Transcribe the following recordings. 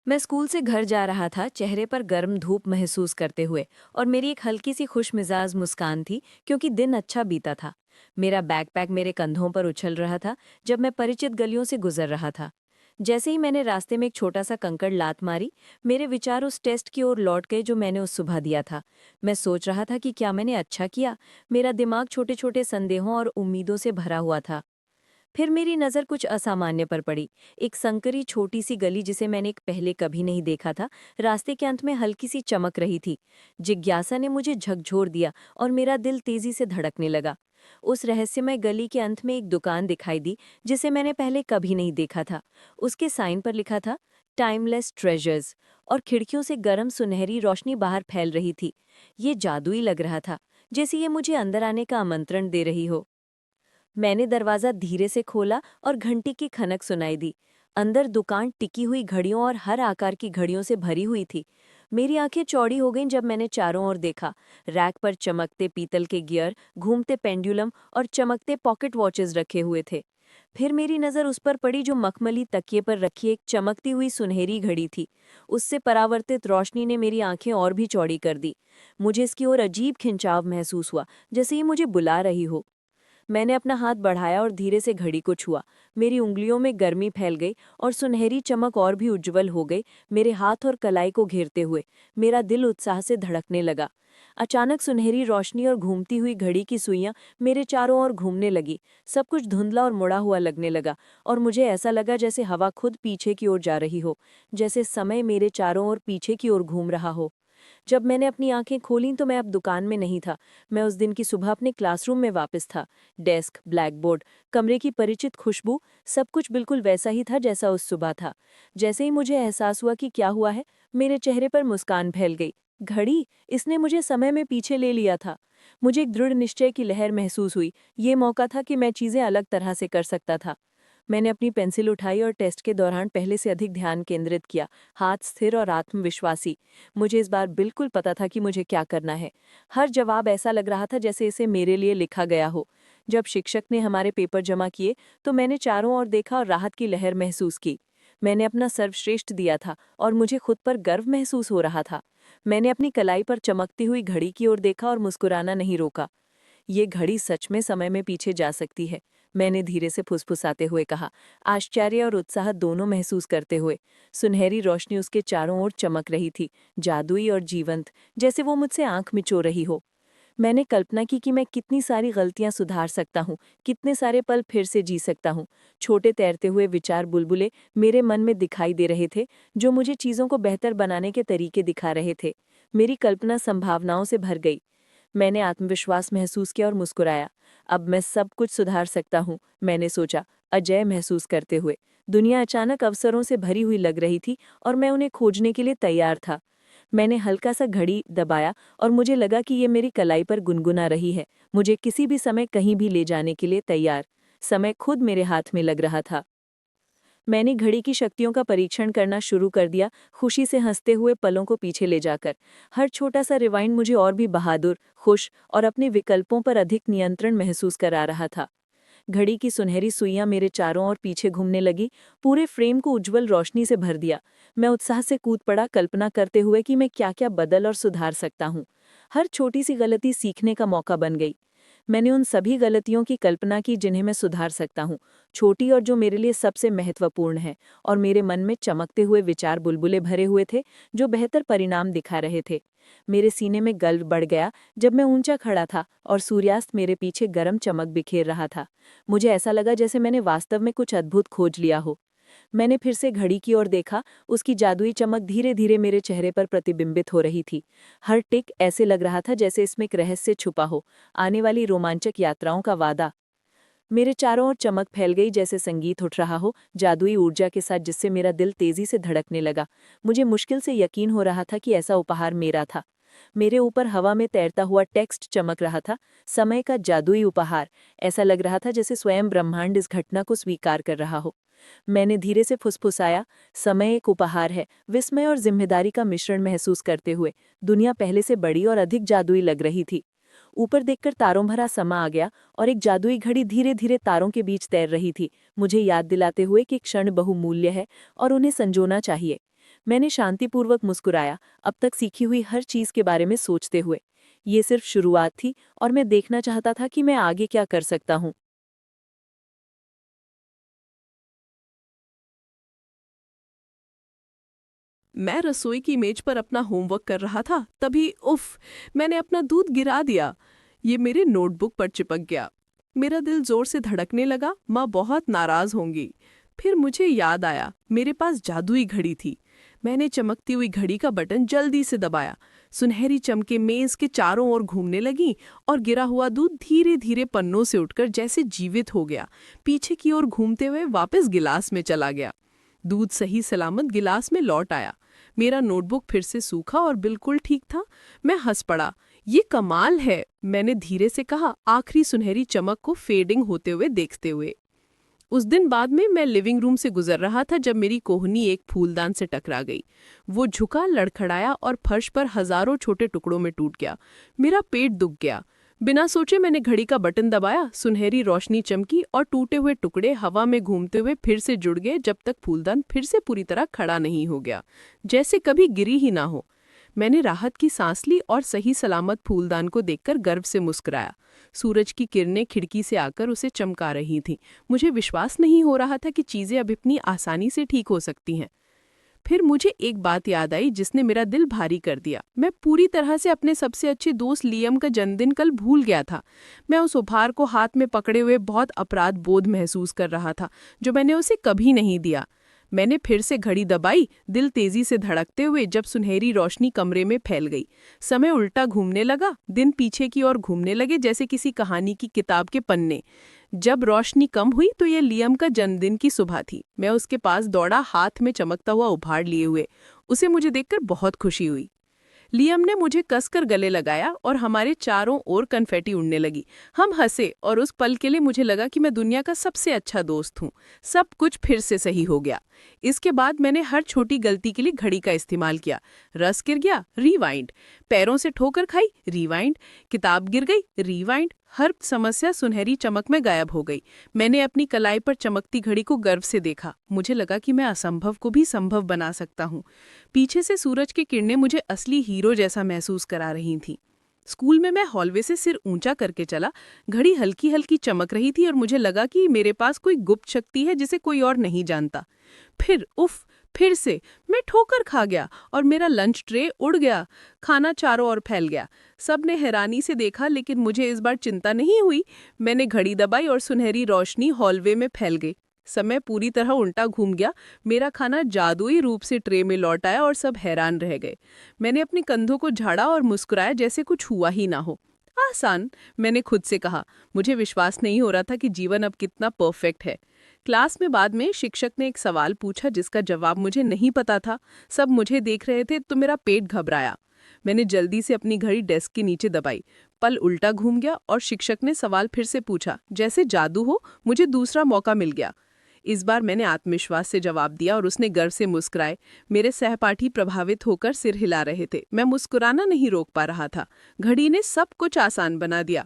मैं स्कूल से घर जा रहा था, चेहरे पर गर्म धूप महसूस करते हुए। और मेरी एक हल्की सी खुशमिजाज मुस्कान थी, क्योंकि दिन अच्छा बीता था। मेरा बैकपैक मेरे कंधों पर उछल रहा था जब मैं परिचित गलियों से गुजर रहा था। जैसे ही मैंने रास्ते में एक छोटा सा कंकड़ लात मारी, मेरे विचार उस टेस्ट की ओर लौट गए जो मैंने उस सुबह दिया था। मैं सोच रहा था कि क्या मैंने अच्छा किया। मेरा दिमाग छोटे छोटे संदेहों और उम्मीदों से भरा हुआ था। फिर मेरी नज़र कुछ असामान्य पर पड़ी। एक संकरी छोटी सी गली जिसे मैंने पहले कभी नहीं देखा था। रास्ते के अंत में हल्की सी चमक रही थी। जिज्ञासा ने मुझे झकझोर दिया और मेरा दिल तेजी से धड़कने लगा। उस रहस्यमय गली के अंत में एक दुकान दिखाई दी जिसे मैंने पहले कभी नहीं देखा था। उसके साइन पर लिखा था टाइमलेस ट्रेजर्स, और खिड़कियों से गर्म सुनहरी रोशनी बाहर फैल रही थी। ये जादुई लग रहा था, जैसे ये मुझे अंदर आने का आमंत्रण दे रही हो। मैंने दरवाज़ा धीरे से खोला और घंटी की खनक सुनाई दी। अंदर दुकान टिकी हुई घड़ियों और हर आकार की घड़ियों से भरी हुई थी। मेरी आंखें चौड़ी हो गईं जब मैंने चारों ओर देखा। रैक पर चमकते पीतल के गियर, घूमते पेंडुलम और चमकते पॉकेट वॉचेस रखे हुए थे। फिर मेरी नज़र उस पर पड़ी जो मखमली तकिए पर रखी एक चमकती हुई सुनहरी घड़ी थी। उससे परावर्तित रोशनी ने मेरी आंखें और भी चौड़ी कर दी। मुझे इसकी ओर अजीब खिंचाव महसूस हुआ, जैसे ये मुझे बुला रही हो। मैंने अपना हाथ बढ़ाया और धीरे से घड़ी को छुआ। मेरी उंगलियों में गर्मी फैल गई और सुनहरी चमक और भी उज्जवल हो गई, मेरे हाथ और कलाई को घेरते हुए। मेरा दिल उत्साह से धड़कने लगा। अचानक सुनहरी रोशनी और घूमती हुई घड़ी की सुइयां मेरे चारों ओर घूमने लगी। सब कुछ धुंधला और मुड़ा हुआ लगने लगा, और मुझे ऐसा लगा जैसे हवा खुद पीछे की ओर जा रही हो, जैसे समय मेरे चारों ओर पीछे की ओर घूम रहा हो। जब मैंने अपनी आंखें खोलीं तो मैं अब दुकान में नहीं था। मैं उस दिन की सुबह अपने क्लासरूम में वापस था। डेस्क, ब्लैकबोर्ड, कमरे की परिचित खुशबू, सब कुछ बिल्कुल वैसा ही था जैसा उस सुबह था। जैसे ही मुझे एहसास हुआ कि क्या हुआ है, मेरे चेहरे पर मुस्कान फैल गई। घड़ी, इसने मुझे समय में पीछे ले लिया था। मुझे एक दृढ़ निश्चय की लहर महसूस हुई। ये मौका था कि मैं चीज़ें अलग तरह से कर सकता था। मैंने अपनी पेंसिल उठाई और टेस्ट के दौरान पहले से अधिक ध्यान केंद्रित किया, हाथ स्थिर और आत्मविश्वासी। मुझे इस बार बिल्कुल पता था कि मुझे क्या करना है। हर जवाब ऐसा लग रहा था जैसे इसे मेरे लिए लिखा गया हो। जब शिक्षक ने हमारे पेपर जमा किए तो मैंने चारों ओर देखा और राहत की लहर महसूस की। मैंने अपना सर्वश्रेष्ठ दिया था और मुझे खुद पर गर्व महसूस हो रहा था। मैंने अपनी कलाई पर चमकती हुई घड़ी की ओर देखा और मुस्कुराना नहीं रोका। ये घड़ी सच में समय में पीछे जा सकती है, मैंने धीरे से फुसफुसाते हुए कहा, आश्चर्य और उत्साह दोनों महसूस करते हुए। सुनहरी रोशनी उसके चारों ओर चमक रही थी, जादुई और जीवंत, जैसे वो मुझसे आंख मिचो रही हो। मैंने कल्पना की कि मैं कितनी सारी गलतियां सुधार सकता हूँ, कितने सारे पल फिर से जी सकता हूँ। छोटे तैरते हुए विचार बुलबुले मेरे मन में दिखाई दे रहे थे, जो मुझे चीज़ों को बेहतर बनाने के तरीके दिखा रहे थे। मेरी कल्पना संभावनाओं से भर गई। मैंने आत्मविश्वास महसूस किया और मुस्कुराया। अब मैं सब कुछ सुधार सकता हूँ, मैंने सोचा, अजय महसूस करते हुए। दुनिया अचानक अवसरों से भरी हुई लग रही थी और मैं उन्हें खोजने के लिए तैयार था। मैंने हल्का सा घड़ी दबाया और मुझे लगा कि ये मेरी कलाई पर गुनगुना रही है, मुझे किसी भी समय कहीं भी ले जाने के लिए तैयार। समय खुद मेरे हाथ में लग रहा था। मैंने घड़ी की शक्तियों का परीक्षण करना शुरू कर दिया, खुशी से हंसते हुए पलों को पीछे ले जाकर। हर छोटा सा रिवाइंड मुझे और भी बहादुर, खुश और अपने विकल्पों पर अधिक नियंत्रण महसूस करा रहा था। घड़ी की सुनहरी सुइयां मेरे चारों ओर पीछे घूमने लगी, पूरे फ्रेम को उज्जवल रोशनी से भर दिया। मैं उत्साह से कूद पड़ा, कल्पना करते हुए कि मैं क्या क्या बदल और सुधार सकता हूँ। हर छोटी सी गलती सीखने का मौका बन गई। मैंने उन सभी गलतियों की कल्पना की जिन्हें मैं सुधार सकता हूँ, छोटी और जो मेरे लिए सबसे महत्वपूर्ण है। और मेरे मन में चमकते हुए विचार बुलबुले भरे हुए थे, जो बेहतर परिणाम दिखा रहे थे। मेरे सीने में गर्व बढ़ गया जब मैं ऊंचा खड़ा था और सूर्यास्त मेरे पीछे गर्म चमक बिखेर रहा था। मुझे ऐसा लगा जैसे मैंने वास्तव में कुछ अद्भुत खोज लिया हो। मैंने फिर से घड़ी की ओर देखा, उसकी जादुई चमक धीरे धीरे मेरे चेहरे पर प्रतिबिंबित हो रही थी। हर टिक ऐसे लग रहा था जैसे इसमें एक रहस्य छुपा हो, आने वाली रोमांचक यात्राओं का वादा। मेरे चारों ओर चमक फैल गई, जैसे संगीत उठ रहा हो, जादुई ऊर्जा के साथ, जिससे मेरा दिल तेजी से धड़कने लगा। मुझे मुश्किल से यकीन हो रहा था कि ऐसा उपहार मेरा था। मेरे ऊपर हवा में तैरता हुआ टेक्स्ट चमक रहा था, समय का जादुई उपहार। ऐसा लग रहा था जैसे स्वयं ब्रह्मांड इस घटना को स्वीकार कर रहा हो। मैंने धीरे से फुसफुसाया, समय एक उपहार है, विस्मय और जिम्मेदारी का मिश्रण महसूस करते हुए। दुनिया पहले से बड़ी और अधिक जादुई लग रही थी। ऊपर देखकर तारों भरा समा आ गया और एक जादुई घड़ी धीरे धीरे तारों के बीच तैर रही थी, मुझे याद दिलाते हुए कि क्षण बहुमूल्य है और उन्हें संजोना चाहिए। मैंने शांतिपूर्वक मुस्कुराया, अब तक सीखी हुई हर चीज के बारे में सोचते हुए। ये सिर्फ शुरुआत थी और मैं देखना चाहता था कि मैं आगे क्या कर सकता हूँ। मैं रसोई की मेज पर अपना होमवर्क कर रहा था, तभी उफ, मैंने अपना दूध गिरा दिया। ये मेरे नोटबुक पर चिपक गया। मेरा दिल जोर से धड़कने लगा, माँ बहुत नाराज होंगी। फिर मुझे याद आया, मेरे पास जादुई घड़ी थी। मैंने चमकती हुई घड़ी का बटन जल्दी से दबाया। सुनहरी चमके मेज के चारों ओर घूमने लगी और गिरा हुआ दूध धीरे धीरे पन्नों से उठकर जैसे जीवित हो गया, पीछे की ओर घूमते हुए वापस गिलास में चला गया। दूध सही सलामत गिलास में लौट आया। मेरा नोटबुक फिर से सूखा और बिल्कुल ठीक था। मैं हंस पड़ा। ये कमाल है, मैंने धीरे से कहा, आखिरी सुनहरी चमक को फेडिंग होते हुए देखते हुए। उस दिन बाद में मैं लिविंग रूम से गुजर रहा था जब मेरी कोहनी एक फूलदान से टकरा गई। वो झुका, लड़खड़ाया और फर्श पर हजारों छोटे टुकड़ों में टूट गया। मेरा पेट दुख गया। बिना सोचे मैंने घड़ी का बटन दबाया, सुनहरी रोशनी चमकी और टूटे हुए टुकड़े हवा में घूमते हुए फिर से जुड़ गए, जब तक फूलदान फिर से पूरी तरह खड़ा नहीं हो गया, जैसे कभी गिरी ही ना हो। मैंने राहत की सांस ली और सही सलामत फूलदान को देखकर गर्व से मुस्कुराया। सूरज की किरणें खिड़की से आकर उसे चमका रही थीं। मुझे विश्वास नहीं हो रहा था कि चीजें अब इतनी आसानी से ठीक हो सकती हैं। फिर मुझे एक बात याद आई जिसने मेरा दिल भारी कर दिया। मैं पूरी तरह से अपने सबसे अच्छे दोस्त लियम का जन्मदिन कल भूल गया था। मैं उस उपहार को हाथ में पकड़े हुए बहुत अपराध बोध महसूस कर रहा था, जो मैंने उसे कभी नहीं दिया। मैंने फिर से घड़ी दबाई, दिल तेजी से धड़कते हुए, जब सुनहरी रोशनी कमरे में फैल गई। समय उल्टा घूमने लगा, दिन पीछे की ओर घूमने लगे जैसे किसी कहानी की किताब के पन्ने। जब रोशनी कम हुई तो ये लियम का जन्मदिन की सुबह थी। मैं उसके पास दौड़ा, हाथ में चमकता हुआ उपहार लिए हुए। उसे मुझे देखकर बहुत खुशी हुई। लियम ने मुझे कसकर गले लगाया और हमारे चारों ओर कन्फेटी उड़ने लगी। हम हंसे और उस पल के लिए मुझे लगा कि मैं दुनिया का सबसे अच्छा दोस्त हूँ। सब कुछ फिर से सही हो गया। इसके बाद मैंने हर छोटी गलती के लिए घड़ी का इस्तेमाल किया। रस गिर गया, रीवाइंड। पैरों से ठोकर खाई, रीवाइंड। किताब गिर गई, रीवाइंड। हर समस्या सुनहरी चमक में गायब हो गई। मैंने अपनी कलाई पर चमकती घड़ी को गर्व से देखा। मुझे लगा कि मैं असंभव को भी संभव बना सकता हूँ। पीछे से सूरज की किरणें मुझे असली हीरो जैसा महसूस करा रही थीं। स्कूल में मैं हॉलवे से सिर ऊंचा करके चला। घड़ी हल्की हल्की चमक रही थी और मुझे लगा कि मेरे पास कोई गुप्त शक्ति है जिसे कोई और नहीं जानता। फिर उफ, फिर से मैं ठोकर खा गया और मेरा लंच ट्रे उड़ गया। खाना चारों ओर फैल गया। सबने हैरानी से देखा, लेकिन मुझे इस बार चिंता नहीं हुई। मैंने घड़ी दबाई और सुनहरी रोशनी हॉलवे में फैल गई। समय पूरी तरह उल्टा घूम गया। मेरा खाना जादुई रूप से ट्रे में लौट आया और सब हैरान रह गए। मैंने अपने कंधों को झाड़ा और मुस्कुराया जैसे कुछ हुआ ही ना हो। आसान, मैंने खुद से कहा। मुझे विश्वास नहीं हो रहा था कि जीवन अब कितना परफेक्ट है। क्लास में बाद में शिक्षक ने एक सवाल पूछा जिसका जवाब मुझे नहीं पता था। सब मुझे देख रहे थे तो मेरा पेट घबराया। मैंने जल्दी से अपनी घड़ी डेस्क के नीचे दबाई। पल उल्टा घूम गया और शिक्षक ने सवाल फिर से पूछा। जैसे जादू हो, मुझे दूसरा मौका मिल गया। इस बार मैंने आत्मविश्वास से जवाब दिया और उसने गर्व से मुस्कुराए। मेरे सहपाठी प्रभावित होकर सिर हिला रहे थे। मैं मुस्कुराना नहीं रोक पा रहा था। घड़ी ने सब कुछ आसान बना दिया।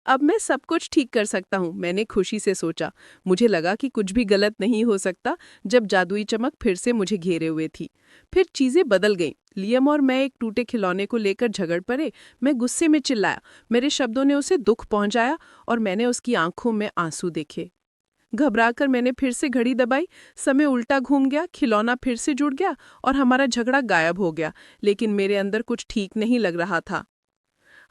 अब मैं सब कुछ ठीक कर सकता हूँ, मैंने खुशी से सोचा। मुझे लगा कि कुछ भी गलत नहीं हो सकता जब जादुई चमक फिर से मुझे घेरे हुए थी। फिर चीजें बदल गईं। लियम और मैं एक टूटे खिलौने को लेकर झगड़ पड़े। मैं गुस्से में चिल्लाया। मेरे शब्दों ने उसे दुख पहुंचाया और मैंने उसकी आंखों में आंसू देखे। घबराकर मैंने फिर से घड़ी दबाई। समय उल्टा घूम गया, खिलौना फिर से जुड़ गया और हमारा झगड़ा गायब हो गया। लेकिन मेरे अंदर कुछ ठीक नहीं लग रहा था।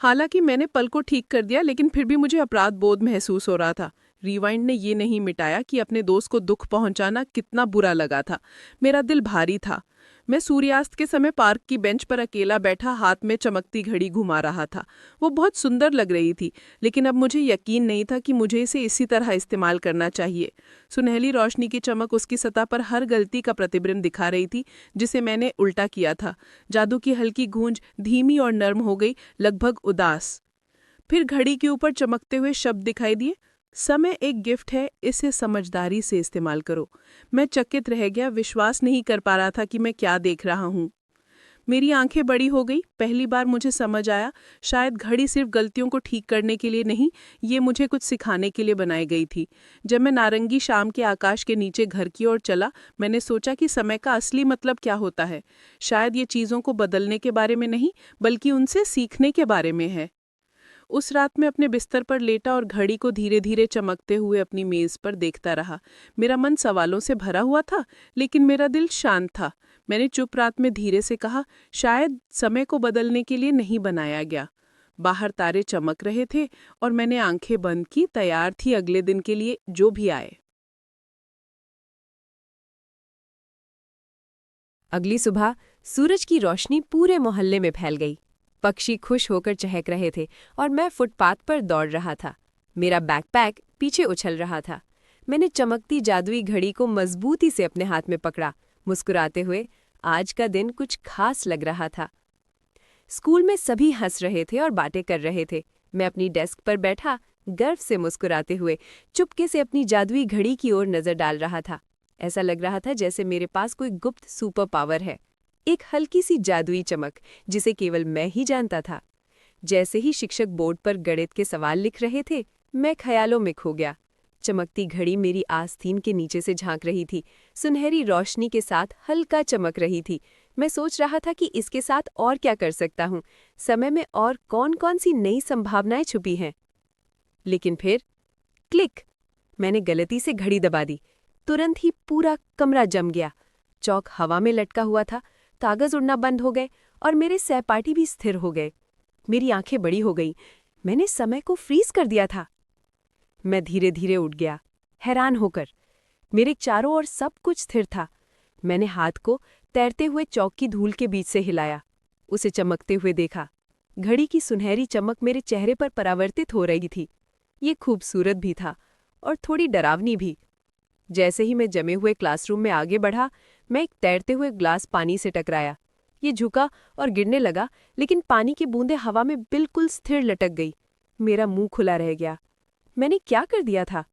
हालांकि मैंने पल को ठीक कर दिया, लेकिन फिर भी मुझे अपराध बोध महसूस हो रहा था। रिवाइंड ने ये नहीं मिटाया कि अपने दोस्त को दुख पहुंचाना कितना बुरा लगा था। मेरा दिल भारी था। मैं सूर्यास्त के समय पार्क की बेंच पर अकेला बैठा हाथ में चमकती घड़ी घुमा रहा था। वो बहुत सुंदर लग रही थी, लेकिन अब मुझे यकीन नहीं था कि मुझे इसे इसी तरह इस्तेमाल करना चाहिए। सुनहली रोशनी की चमक उसकी सतह पर हर गलती का प्रतिबिंब दिखा रही थी जिसे मैंने उल्टा किया था। जादू की हल्की गूंज धीमी और नर्म हो गई, लगभग उदास। फिर घड़ी के ऊपर चमकते हुए शब्द दिखाई दिए। समय एक गिफ्ट है, इसे समझदारी से इस्तेमाल करो। मैं चकित रह गया, विश्वास नहीं कर पा रहा था कि मैं क्या देख रहा हूँ। मेरी आंखें बड़ी हो गई। पहली बार मुझे समझ आया, शायद घड़ी सिर्फ गलतियों को ठीक करने के लिए नहीं, ये मुझे कुछ सिखाने के लिए बनाई गई थी। जब मैं नारंगी शाम के आकाश के नीचे घर की ओर चला, मैंने सोचा कि समय का असली मतलब क्या होता है। शायद ये चीज़ों को बदलने के बारे में नहीं, बल्कि उनसे सीखने के बारे में है। उस रात मैं अपने बिस्तर पर लेटा और घड़ी को धीरे धीरे चमकते हुए अपनी मेज़ पर देखता रहा। मेरा मन सवालों से भरा हुआ था, लेकिन मेरा दिल शांत था। मैंने चुप रात में धीरे से कहा, शायद समय को बदलने के लिए नहीं बनाया गया। बाहर तारे चमक रहे थे और मैंने आंखें बंद की, तैयार थी अगले दिन के लिए, जो भी आए। अगली सुबह सूरज की रोशनी पूरे मोहल्ले में फैल गई। पक्षी खुश होकर चहक रहे थे और मैं फुटपाथ पर दौड़ रहा था। मेरा बैकपैक पीछे उछल रहा था। मैंने चमकती जादुई घड़ी को मजबूती से अपने हाथ में पकड़ा, मुस्कुराते हुए। आज का दिन कुछ खास लग रहा था। स्कूल में सभी हंस रहे थे और बातें कर रहे थे। मैं अपनी डेस्क पर बैठा, गर्व से मुस्कुराते हुए चुपके से अपनी जादुई घड़ी की ओर नजर डाल रहा था। ऐसा लग रहा था जैसे मेरे पास कोई गुप्त सुपर पावर है, एक हल्की सी जादुई चमक जिसे केवल मैं ही जानता था। जैसे ही शिक्षक बोर्ड पर गणित के सवाल लिख रहे थे, मैं ख्यालों में खो गया। चमकती घड़ी मेरी आस्तीन के नीचे से झांक रही थी, सुनहरी रोशनी के साथ हल्का चमक रही थी। मैं सोच रहा था कि इसके साथ और क्या कर सकता हूँ, समय में और कौन-कौन सी नई संभावनाएं छुपी हैं। लेकिन फिर क्लिक! मैंने गलती से घड़ी दबा दी। तुरंत ही पूरा कमरा जम गया। चौक हवा में लटका हुआ था, कागज उड़ना बंद हो गए और मेरे सहपाठी भी स्थिर हो गए। मेरी आंखें बड़ी हो गईं। मैंने समय को फ्रीज कर दिया था। मैं धीरे धीरे उठ गया, हैरान होकर। मेरे चारों ओर सब कुछ स्थिर था। मैंने हाथ को तैरते हुए चौक की धूल के बीच से हिलाया, उसे चमकते हुए देखा। घड़ी की सुनहरी चमक मेरे चेहरे पर परावर्तित हो रही थी। ये खूबसूरत भी था और थोड़ी डरावनी भी। जैसे ही मैं जमे हुए क्लासरूम में आगे बढ़ा, मैं एक तैरते हुए ग्लास पानी से टकराया। ये झुका और गिरने लगा, लेकिन पानी की बूंदें हवा में बिल्कुल स्थिर लटक गई। मेरा मुंह खुला रह गया। मैंने क्या कर दिया था?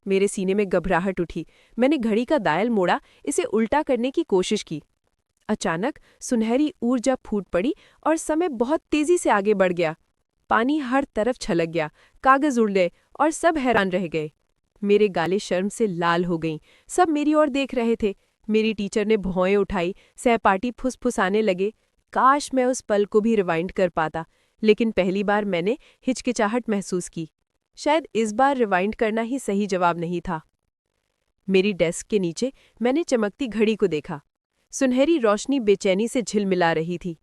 मेरे सीने में घबराहट उठी। मैंने घड़ी का डायल मोड़ा, इसे उल्टा करने की कोशिश की। अचानक सुनहरी ऊर्जा फूट पड़ी और समय बहुत तेजी से आगे बढ़ गया। पानी हर तरफ छलक गया, कागज उड़ गए और सब हैरान रह गए। मेरे गालें शर्म से लाल हो गईं। सब मेरी ओर देख रहे थे। मेरी टीचर ने भौएं उठाई, सहपाठी फुसफुसाने लगे। काश मैं उस पल को भी रिवाइंड कर पाता, लेकिन पहली बार मैंने हिचकिचाहट महसूस की। शायद इस बार रिवाइंड करना ही सही जवाब नहीं था। मेरी डेस्क के नीचे मैंने चमकती घड़ी को देखा। सुनहरी रोशनी बेचैनी से झिलमिला रही थी।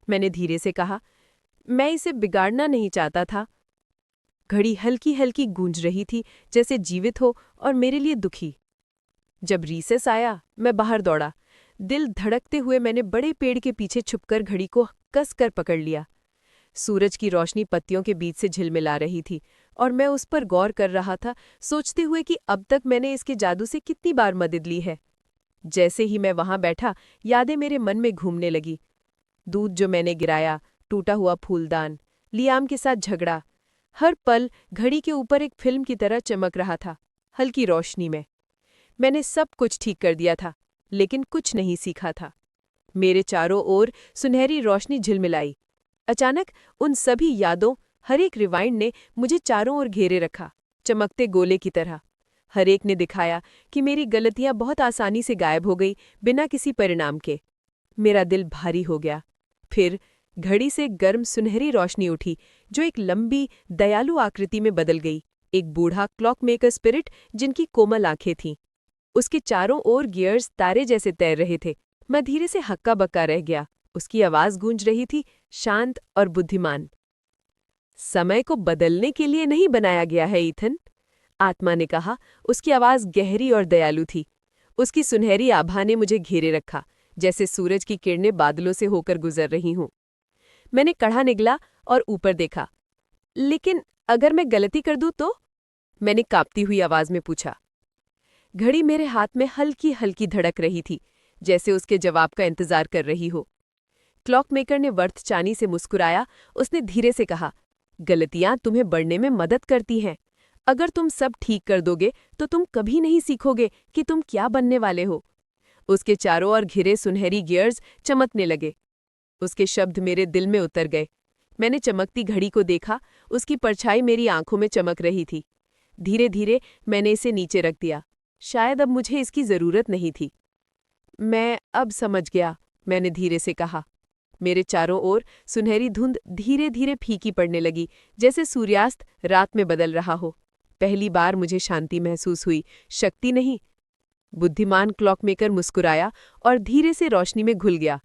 मैंने धीरे से कहा, मैं इसे बिगाड़ना नहीं चाहता था। घड़ी हल्की हल्की गूंज रही थी, जैसे जीवित हो और मेरे लिए दुखी। जब रीसेस आया, मैं बाहर दौड़ा। दिल धड़कते हुए मैंने बड़े पेड़ के पीछे छुपकर घड़ी को कसकर पकड़ लिया। सूरज की रोशनी पत्तियों के बीच से झिलमिला रही थी और मैं उस पर गौर कर रहा था, सोचते हुए कि अब तक मैंने इसके जादू से कितनी बार मदद ली है। जैसे ही मैं वहां बैठा, यादें मेरे मन में घूमने लगी। दूध जो मैंने गिराया, टूटा हुआ फूलदान, लियाम के साथ झगड़ा। हर पल घड़ी के ऊपर एक फिल्म की तरह चमक रहा था, हल्की रोशनी में। मैंने सब कुछ ठीक कर दिया था, लेकिन कुछ नहीं सीखा था। मेरे चारों ओर सुनहरी रोशनी झिलमिलाई। अचानक उन सभी यादों, हर एक रिवाइंड ने मुझे चारों ओर घेरे रखा, चमकते गोले की तरह। हर एक ने दिखाया कि मेरी गलतियां बहुत आसानी से गायब हो गई, बिना किसी परिणाम के। मेरा दिल भारी हो गया। फिर घड़ी से गर्म सुनहरी रोशनी उठी, जो एक लंबी, दयालु आकृति में बदल गई। एक बूढ़ा क्लॉकमेकर स्पिरिट, जिनकी कोमल आंखें थीं। उसके चारों ओर गियर्स तारे जैसे तैर रहे थे। मैं धीरे से हक्का बक्का रह गया। उसकी आवाज गूंज रही थी, शांत और बुद्धिमान। समय को बदलने के लिए नहीं बनाया गया है, ईथन, आत्मा ने कहा। उसकी आवाज गहरी और दयालु थी। उसकी सुनहरी आभा ने मुझे घेरे रखा, जैसे सूरज की किरणें बादलों से होकर गुजर रही हूं। मैंने कड़ा निगला और ऊपर देखा। लेकिन अगर मैं गलती कर दूं तो? मैंने कांपती हुई आवाज में पूछा। घड़ी मेरे हाथ में हल्की हल्की धड़क रही थी, जैसे उसके जवाब का इंतजार कर रही हो। क्लॉकमेकर ने वर्त चानी से मुस्कुराया। उसने धीरे से कहा, गलतियां तुम्हें बढ़ने में मदद करती हैं। अगर तुम सब ठीक कर दोगे तो तुम कभी नहीं सीखोगे कि तुम क्या बनने वाले हो। उसके चारों ओर घिरे सुनहरी गियर्स चमकने लगे। उसके शब्द मेरे दिल में उतर गए। मैंने चमकती घड़ी को देखा, उसकी परछाई मेरी आंखों में चमक रही थी। धीरे धीरे मैंने इसे नीचे रख दिया। शायद अब मुझे इसकी जरूरत नहीं थी। मैं अब समझ गया, मैंने धीरे से कहा। मेरे चारों ओर सुनहरी धुंध धीरे धीरे फीकी पड़ने लगी, जैसे सूर्यास्त रात में बदल रहा हो। पहली बार मुझे शांति महसूस हुई, शक्ति नहीं। बुद्धिमान क्लॉकमेकर मुस्कुराया और धीरे से रोशनी में घुल गया।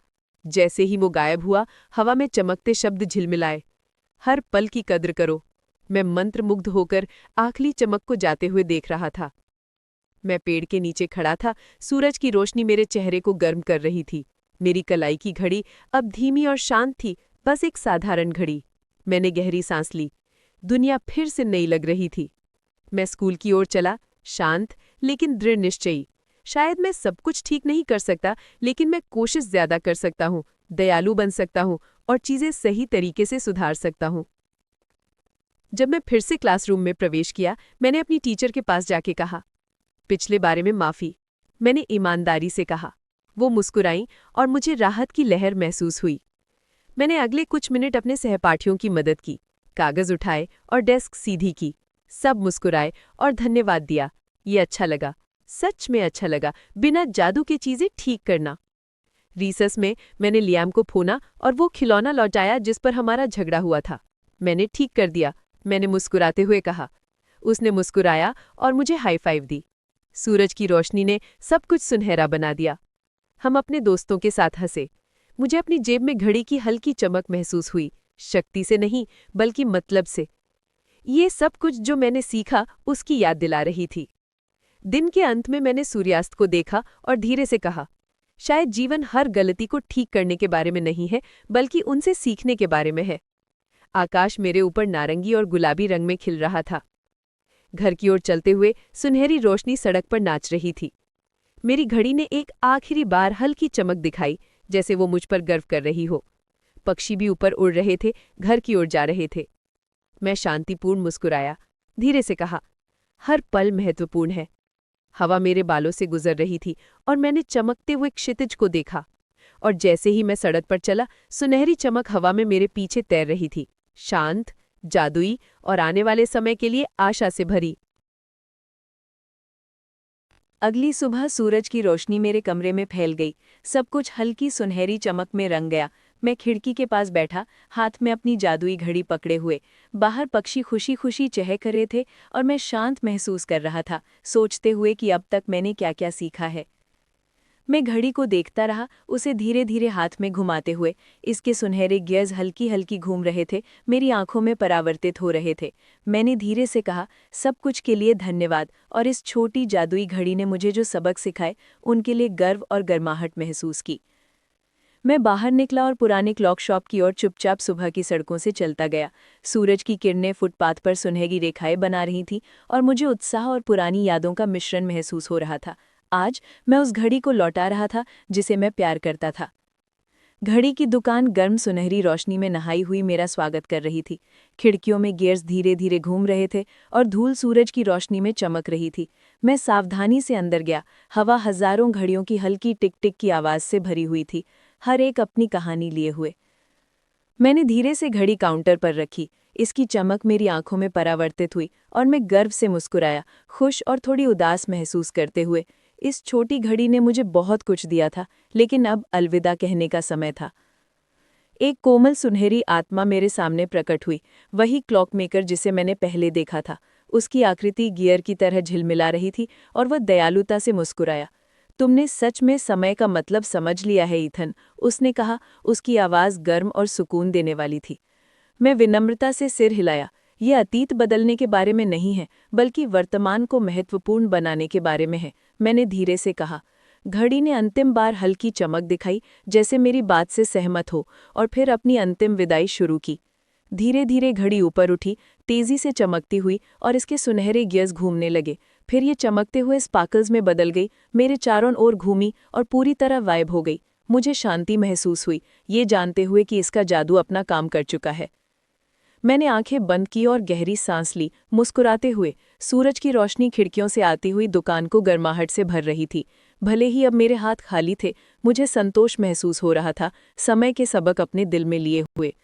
जैसे ही वो गायब हुआ, हवा में चमकते शब्द झिलमिलाए। हर पल की कद्र करो। मैं मंत्रमुग्ध होकर आखिरी चमक को जाते हुए देख रहा था। मैं पेड़ के नीचे खड़ा था, सूरज की रोशनी मेरे चेहरे को गर्म कर रही थी। मेरी कलाई की घड़ी अब धीमी और शांत थी, बस एक साधारण घड़ी। मैंने गहरी सांस ली। दुनिया फिर से नई लग रही थी। मैं स्कूल की ओर चला, शांत लेकिन दृढ़ निश्चयी। शायद मैं सब कुछ ठीक नहीं कर सकता, लेकिन मैं कोशिश ज्यादा कर सकता हूँ, दयालु बन सकता हूँ और चीजें सही तरीके से सुधार सकता हूँ। जब मैं फिर से क्लासरूम में प्रवेश किया, मैंने अपनी टीचर के पास जाके कहा, पिछले बारे में माफ़ी। मैंने ईमानदारी से कहा। वो मुस्कुराईं और मुझे राहत की लहर महसूस हुई। मैंने अगले कुछ मिनट अपने सहपाठियों की मदद की, कागज उठाए और डेस्क सीधी की। सब मुस्कुराए और धन्यवाद दिया। ये अच्छा लगा, सच में अच्छा लगा, बिना जादू के चीजें ठीक करना। रिसर्स में मैंने लियाम को फोना और वो खिलौना लौटाया जिस पर हमारा झगड़ा हुआ था। मैंने ठीक कर दिया, मैंने मुस्कुराते हुए कहा। उसने मुस्कुराया और मुझे हाई फाइव दी। सूरज की रोशनी ने सब कुछ सुनहरा बना दिया। हम अपने दोस्तों के साथ हंसे। मुझे अपनी जेब में घड़ी की हल्की चमक महसूस हुई, शक्ति से नहीं बल्कि मतलब से। ये सब कुछ जो मैंने सीखा उसकी याद दिला रही थी। दिन के अंत में मैंने सूर्यास्त को देखा और धीरे से कहा, शायद जीवन हर गलती को ठीक करने के बारे में नहीं है, बल्कि उनसे सीखने के बारे में है। आकाश मेरे ऊपर नारंगी और गुलाबी रंग में खिल रहा था। घर की ओर चलते हुए सुनहरी रोशनी सड़क पर नाच रही थी। मेरी घड़ी ने एक आखिरी बार हल्की चमक दिखाई, जैसे वो मुझ पर गर्व कर रही हो। पक्षी भी ऊपर उड़ रहे थे, घर की ओर जा रहे थे। मैं शांतिपूर्ण मुस्कुराया, धीरे से कहा, हर पल महत्वपूर्ण है। हवा मेरे बालों से गुजर रही थी और मैंने चमकते हुए क्षितिज को देखा। और जैसे ही मैं सड़क पर चला, सुनहरी चमक हवा में मेरे पीछे तैर रही थी, शांत, जादुई और आने वाले समय के लिए आशा से भरी। अगली सुबह सूरज की रोशनी मेरे कमरे में फैल गई। सब कुछ हल्की सुनहरी चमक में रंग गया। मैं खिड़की के पास बैठा, हाथ में अपनी जादुई घड़ी पकड़े हुए। बाहर पक्षी खुशी खुशी चहक रहे थे और मैं शांत महसूस कर रहा था, सोचते हुए कि अब तक मैंने क्या क्या सीखा है। मैं घड़ी को देखता रहा, उसे धीरे धीरे हाथ में घुमाते हुए। इसके सुनहरे गियर्स हल्की हल्की घूम रहे थे, मेरी आंखों में परावर्तित हो रहे थे। मैंने धीरे से कहा, सब कुछ के लिए धन्यवाद, और इस छोटी जादुई घड़ी ने मुझे जो सबक सिखाए उनके लिए गर्व और गर्माहट महसूस की। मैं बाहर निकला और पुराने क्लॉक शॉप की ओर चुपचाप सुबह की सड़कों से चलता गया। सूरज की किरणें फुटपाथ पर सुनहरी रेखाएं बना रही थीं और मुझे उत्साह और पुरानी यादों का मिश्रण महसूस हो रहा था। आज मैं उस घड़ी को लौटा रहा था जिसे मैं प्यार करता था। घड़ी की दुकान गर्म सुनहरी रोशनी में नहाई हुई मेरा स्वागत कर रही थी। खिड़कियों में गियर्स धीरे धीरे घूम रहे थे और धूल सूरज की रोशनी में चमक रही थी। मैं सावधानी से अंदर गया। हवा हजारों घड़ियों की हल्की टिक टिक की आवाज से भरी हुई थी, हर एक अपनी कहानी लिए हुए। मैंने धीरे से घड़ी काउंटर पर रखी। इसकी चमक मेरी आंखों में परावर्तित हुई और मैं गर्व से मुस्कुराया, खुश और थोड़ी उदास महसूस करते हुए। इस छोटी घड़ी ने मुझे बहुत कुछ दिया था, लेकिन अब अलविदा कहने का समय था। एक कोमल सुनहरी आत्मा मेरे सामने प्रकट हुई, वही क्लॉकमेकर जिसे मैंने पहले देखा था। उसकी आकृति गियर की तरह झिलमिला रही थी और वह दयालुता से मुस्कुराया। तुमने सच में समय का मतलब समझ लिया है ईथन, उसने कहा। उसकी आवाज़ गर्म और सुकून देने वाली थी। मैं विनम्रता से सिर हिलाया। ये अतीत बदलने के बारे में नहीं है, बल्कि वर्तमान को महत्वपूर्ण बनाने के बारे में है, मैंने धीरे से कहा। घड़ी ने अंतिम बार हल्की चमक दिखाई, जैसे मेरी बात से सहमत हो, और फिर अपनी अंतिम विदाई शुरू की। धीरे धीरे घड़ी ऊपर उठी, तेजी से चमकती हुई, और इसके सुनहरे गियर्स घूमने लगे। फिर ये चमकते हुए स्पार्कल्स में बदल गई, मेरे चारों ओर घूमी और पूरी तरह गायब हो गई। मुझे शांति महसूस हुई, ये जानते हुए कि इसका जादू अपना काम कर चुका है। मैंने आंखें बंद की और गहरी सांस ली, मुस्कुराते हुए। सूरज की रोशनी खिड़कियों से आती हुई दुकान को गर्माहट से भर रही थी। भले ही अब मेरे हाथ खाली थे, मुझे संतोष महसूस हो रहा था, समय के सबक अपने दिल में लिए हुए।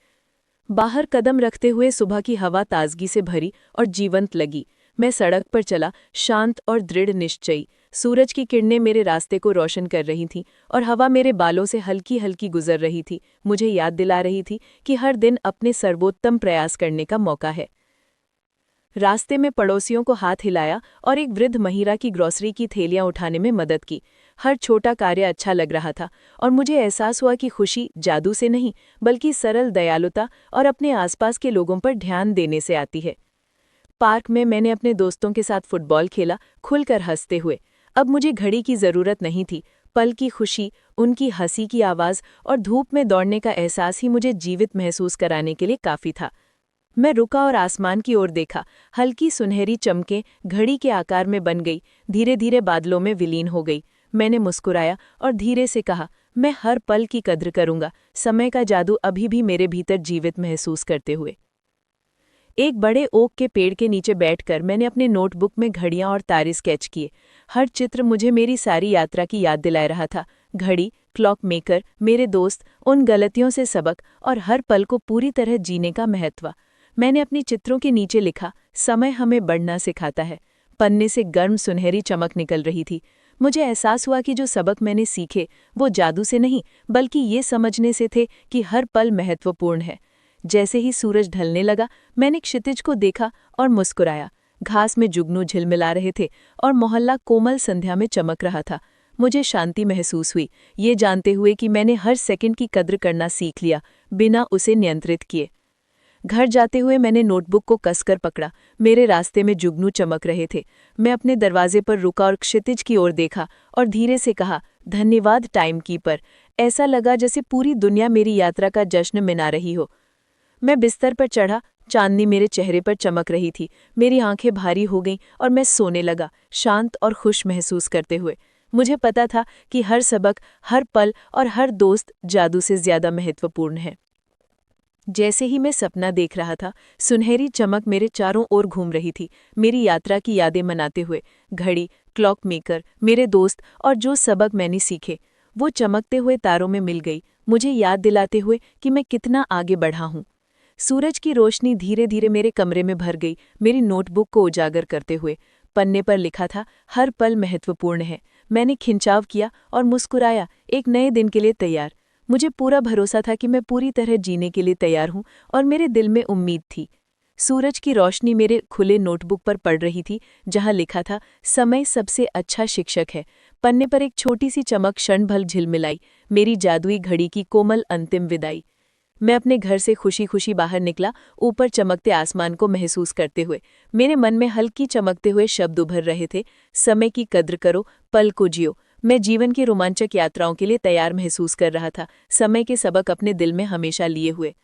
बाहर कदम रखते हुए सुबह की हवा ताजगी से भरी और जीवंत लगी। मैं सड़क पर चला, शांत और दृढ़ निश्चयी। सूरज की किरणें मेरे रास्ते को रोशन कर रही थीं और हवा मेरे बालों से हल्की हल्की गुजर रही थी, मुझे याद दिला रही थी कि हर दिन अपने सर्वोत्तम प्रयास करने का मौका है। रास्ते में पड़ोसियों को हाथ हिलाया और एक वृद्ध महिला की ग्रोसरी की थैलियां उठाने में मदद की। हर छोटा कार्य अच्छा लग रहा था और मुझे एहसास हुआ कि खुशी जादू से नहीं, बल्कि सरल दयालुता और अपने आसपास के लोगों पर ध्यान देने से आती है। पार्क में मैंने अपने दोस्तों के साथ फुटबॉल खेला, खुलकर हंसते हुए। अब मुझे घड़ी की जरूरत नहीं थी। पल की खुशी, उनकी हंसी की आवाज़ और धूप में दौड़ने का एहसास ही मुझे जीवित महसूस कराने के लिए काफ़ी था। मैं रुका और आसमान की ओर देखा। हल्की सुनहरी चमकें घड़ी के आकार में बन गई, धीरे धीरे बादलों में विलीन हो गई। मैंने मुस्कुराया और धीरे से कहा, मैं हर पल की कद्र करूंगा, समय का जादू अभी भी मेरे भीतर जीवित महसूस करते हुए। एक बड़े ओक के पेड़ के नीचे बैठकर मैंने अपने नोटबुक में घड़ियां और तारे स्केच किए। हर चित्र मुझे मेरी सारी यात्रा की याद दिला रहा था। घड़ी, क्लॉक मेकर, मेरे दोस्त, उन गलतियों से सबक और हर पल को पूरी तरह जीने का महत्व। मैंने अपनी चित्रों के नीचे लिखा, समय हमें बढ़ना सिखाता है। पन्ने से गर्म सुनहरी चमक निकल रही थी। मुझे एहसास हुआ कि जो सबक मैंने सीखे वो जादू से नहीं, बल्कि ये समझने से थे कि हर पल महत्वपूर्ण है। जैसे ही सूरज ढलने लगा, मैंने क्षितिज को देखा और मुस्कुराया। घास में जुगनू झिलमिला रहे थे और मोहल्ला कोमल संध्या में चमक रहा था। मुझे शांति महसूस हुई, ये जानते हुए कि मैंने हर सेकंड की कद्र करना सीख लिया, बिना उसे नियंत्रित किए। घर जाते हुए मैंने नोटबुक को कसकर पकड़ा। मेरे रास्ते में जुगनू चमक रहे थे। मैं अपने दरवाजे पर रुका और क्षितिज की ओर देखा और धीरे से कहा, धन्यवाद टाइम कीपर। ऐसा लगा जैसे पूरी दुनिया मेरी यात्रा का जश्न मना रही हो। मैं बिस्तर पर चढ़ा, चांदनी मेरे चेहरे पर चमक रही थी। मेरी आंखें भारी हो गईं और मैं सोने लगा, शांत और खुश महसूस करते हुए। मुझे पता था कि हर सबक, हर पल और हर दोस्त जादू से ज्यादा महत्वपूर्ण है। जैसे ही मैं सपना देख रहा था, सुनहरी चमक मेरे चारों ओर घूम रही थी, मेरी यात्रा की यादें मनाते हुए। घड़ी, क्लॉक मेकर, मेरे दोस्त और जो सबक मैंने सीखे, वो चमकते हुए तारों में मिल गई, मुझे याद दिलाते हुए कि मैं कितना आगे बढ़ा हूँ। सूरज की रोशनी धीरे धीरे मेरे कमरे में भर गई, मेरी नोटबुक को उजागर करते हुए। पन्ने पर लिखा था, हर पल महत्वपूर्ण है। मैंने खिंचाव किया और मुस्कुराया, एक नए दिन के लिए तैयार। मुझे पूरा भरोसा था कि मैं पूरी तरह जीने के लिए तैयार हूँ और मेरे दिल में उम्मीद थी। सूरज की रोशनी मेरे खुले नोटबुक पर पड़ रही थी, जहाँ लिखा था, समय सबसे अच्छा शिक्षक है। पन्ने पर एक छोटी सी चमक क्षण भर झिलमिलाई, मेरी जादुई घड़ी की कोमल अंतिम विदाई। मैं अपने घर से खुशी खुशी बाहर निकला, ऊपर चमकते आसमान को महसूस करते हुए। मेरे मन में हल्की चमकते हुए शब्द उभर रहे थे, समय की कद्र करो, पल को जियो। मैं जीवन की रोमांचक यात्राओं के लिए तैयार महसूस कर रहा था, समय के सबक अपने दिल में हमेशा लिए हुए।